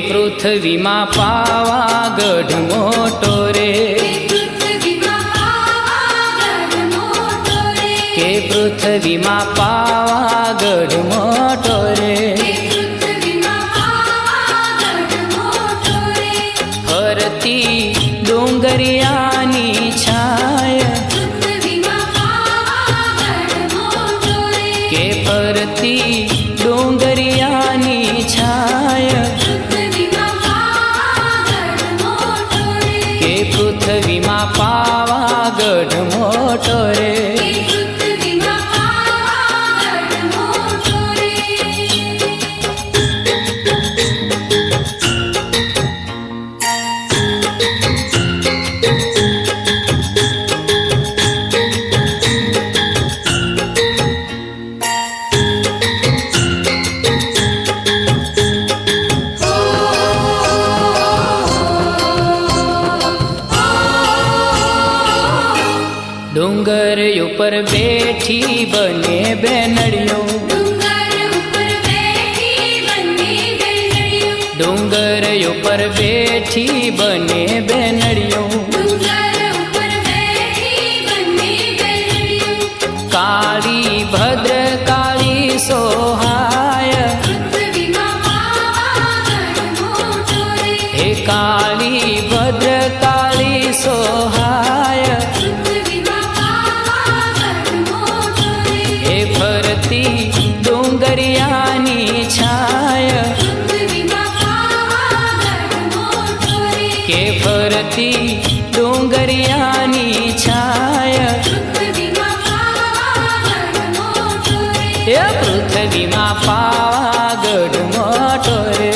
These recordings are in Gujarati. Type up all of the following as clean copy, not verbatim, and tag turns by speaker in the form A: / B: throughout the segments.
A: પૃથ્વીમાં પાવાગઢ મોટો રે, કે પૃથ્વીમાં પાવાગઢ મોટો રે, ફરતી ડુંગરિયાની છાય, કે ફરતી ડુંગરિયાની છાય, કે પૃથ્વીમાં પાવાગઢ મોટો રે. ડુંગર ઉપર બેઠી બને બેનડીઓ, ડુંગર ઉપર બેઠી બને બેનડીઓ, કાળી ભદ્ર કાળી સોહાય, હે કાળી ભદ્ર કાળી સોહાય, ફરતી ડુંગરિયાની છાય, કે ફરતી ડુંગરિયાની છાય, એ પૃથ્વીમાં પાવાગઢ મોટો રે.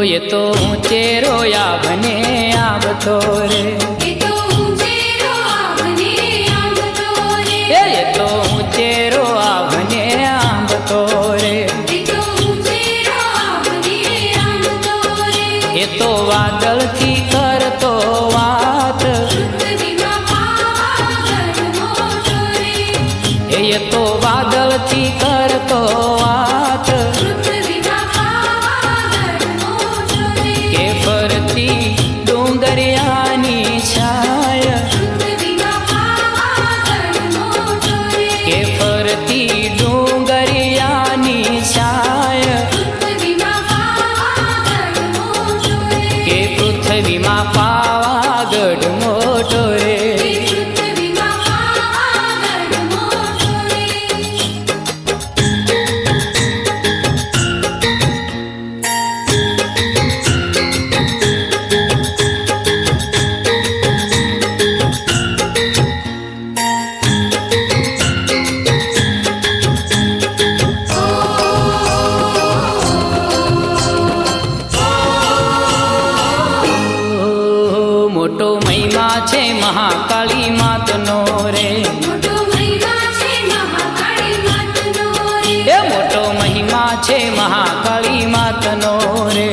A: એ તો ઊંચેરો આભને આવતો રે, એ તો ઊંચેરો આભને આવતો રે, એ તો વાદળથી કરતો વાત, એ તો વાદળથી કરતો વાત, કે ફરતી ડુંગરિયાની છાય, કે ફરતી ડુંગરિયાની છાય, કે પૃથ્વીમાં પાવાગઢ મોટો રે. મોટો મહિમા છે મહાકાળી માતનો રે, એ મોટો મહિમા છે મહાકાળી માતનો રે,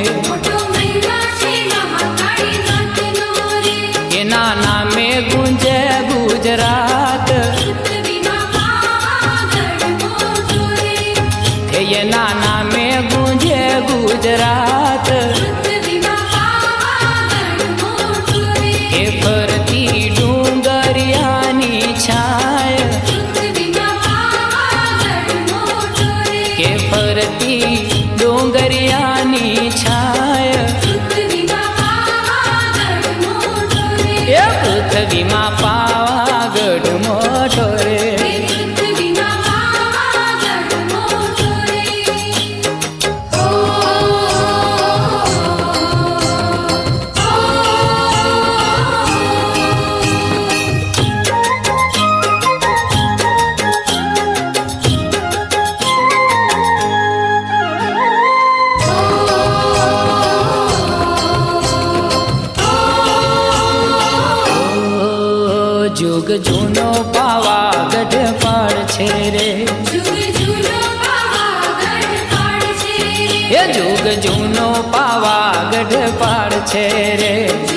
A: એના નામે ગુંજે ગુજરાત, એના નામે ગુંજે ગુજરાત, ફરતી ડુંગરિયાની છાય, કે ફરતી ડુંગરિયાની છાય, એ પૃથ્વીમાં પાવાગઢ મોટો રે. જુગ જૂનો પાવાગઢ પાડ છે રે એ જુગ જૂનો પાવાગઢ પાડ છે રે